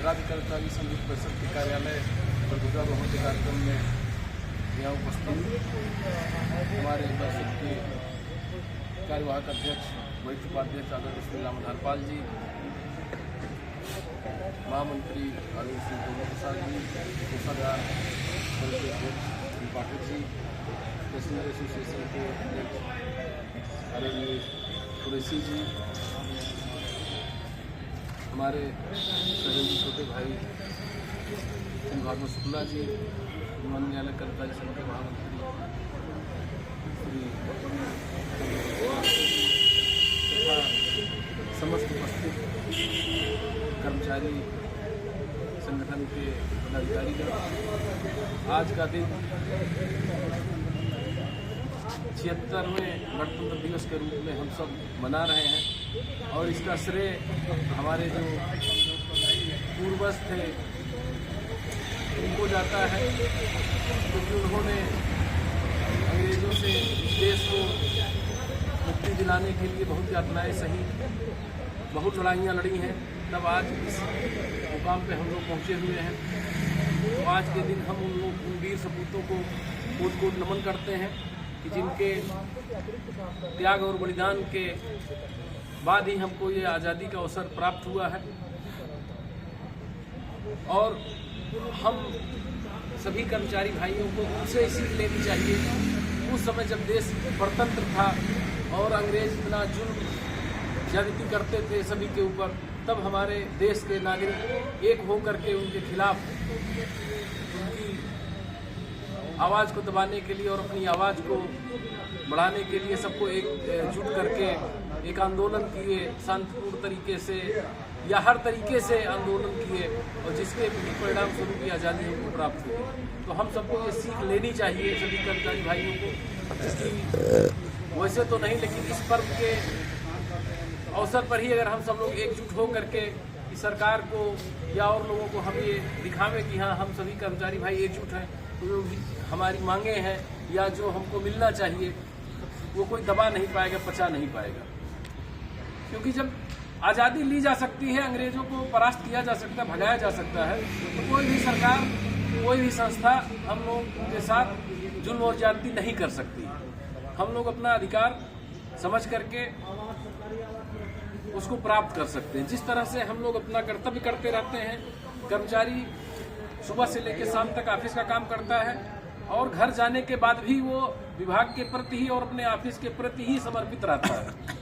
राज्य कर्मचारी संघ परिषद के कार्यालय पर ध्वजारोहण के कार्यक्रम में यहाँ उपस्थित हमारे परिषद के कार्यवाहक अध्यक्ष वरिष्ठ उपाध्यक्ष आदरणीय श्री रामधारपाल जी, महामंत्री आदरणीय श्री गोविंद प्रसाद जी, कोषागार परिषद अध्यक्ष श्री पाठक जी, पैसेंजर एसोसिएशन के अध्यक्ष आदरणीय कुरैशी जी, हमारे सहयोगी छोटे भाई भागवत शुक्ला जी, माननीय न्यायालय कर्मचारी संघ के महामंत्री श्री तथा समस्त उपस्थित कर्मचारी संगठन के पदाधिकारीगण, आज का दिन 76वें गणतंत्र दिवस के रूप में हम सब मना रहे हैं और इसका श्रेय हमारे जो पूर्वज थे उनको जाता है, क्योंकि उन्होंने अंग्रेजों से देश को मुक्ति दिलाने के लिए बहुत यातनाएं सही, बहुत लड़ाइयाँ लड़ी हैं, तब आज इस मुकाम पे हम लोग पहुँचे हुए हैं। तो आज के दिन हम उन वीर सपूतों को कोट कोट नमन करते हैं कि जिनके त्याग और बलिदान के बाद ही हमको ये आज़ादी का अवसर प्राप्त हुआ है। और हम सभी कर्मचारी भाइयों को उनसे सीख लेनी चाहिए। उस समय जब देश परतंत्र था और अंग्रेज इतना जुल्म ज्यादती करते थे सभी के ऊपर, तब हमारे देश के नागरिक एक होकर के उनके खिलाफ उनकी आवाज़ को दबाने के लिए और अपनी आवाज़ को बढ़ाने के लिए सबको एकजुट करके एक आंदोलन किए, शांतिपूर्ण तरीके से या हर तरीके से आंदोलन किए और जिसके परिणाम स्वरूप की आज़ादी हमको प्राप्त हुई। तो हम सबको ये सीख लेनी चाहिए सभी कर्मचारी भाइयों को, जिसकी वैसे तो नहीं, लेकिन इस पर्व के अवसर पर ही अगर हम सब लोग एकजुट हो करके इस सरकार को या और लोगों को हम ये दिखावें कि हाँ हम सभी कर्मचारी भाई एकजुट हैं, तो जो हमारी मांगे हैं या जो हमको मिलना चाहिए वो कोई दबा नहीं पाएगा, पचा नहीं पाएगा। क्योंकि जब आज़ादी ली जा सकती है, अंग्रेजों को परास्त किया जा सकता है, भगाया जा सकता है, तो कोई भी सरकार, कोई भी संस्था हम लोग के साथ जुल्म और ज्यादती नहीं कर सकती। हम लोग अपना अधिकार समझ करके उसको प्राप्त कर सकते हैं। जिस तरह से हम लोग अपना कर्तव्य करते रहते हैं, कर्मचारी सुबह से लेकर शाम तक ऑफिस का काम करता है और घर जाने के बाद भी वो विभाग के प्रति ही और अपने ऑफिस के प्रति ही समर्पित रहता है।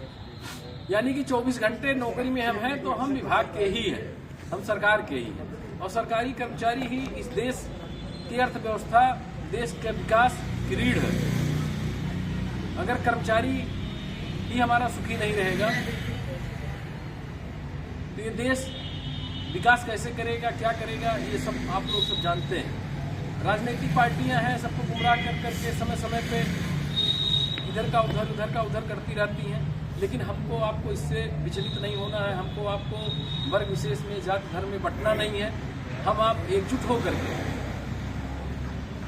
यानी कि 24 घंटे नौकरी में हम हैं तो हम विभाग के ही हैं, हम सरकार के ही हैं। और सरकारी कर्मचारी ही इस देश की अर्थव्यवस्था, देश के विकास की रीढ़ है। अगर कर्मचारी ही हमारा सुखी नहीं रहेगा तो ये देश विकास कैसे करेगा, क्या करेगा, ये सब आप लोग सब जानते हैं। राजनीतिक पार्टियां हैं, सबको गुमराह कर करके समय समय पे इधर का उधर करती रहती हैं, लेकिन हमको आपको इससे विचलित नहीं होना है। हमको आपको वर्ग विशेष में, जाति धर्म में बंटना नहीं है। हम आप एकजुट होकर के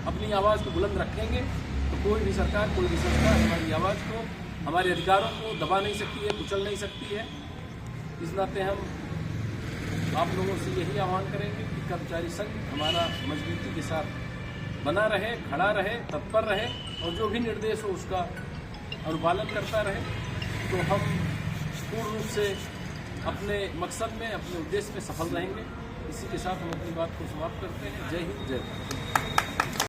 अपनी आवाज़ को बुलंद रखेंगे तो कोई भी सरकार, कोई भी संस्था हमारी आवाज़ को, हमारे अधिकारों को दबा नहीं सकती है, कुचल नहीं सकती है। इस नाते हम आप लोगों से यही आह्वान करेंगे कि कर्मचारी संघ हमारा मजबूती के साथ बना रहे, खड़ा रहे, तत्पर रहे और जो भी निर्देश हो उसका अनुपालन करता रहे। तो हम पूर्ण रूप से अपने मकसद में, अपने उद्देश्य में सफल रहेंगे। इसी के साथ हम अपनी बात को समाप्त करते हैं। जय हिंद, जय भारत।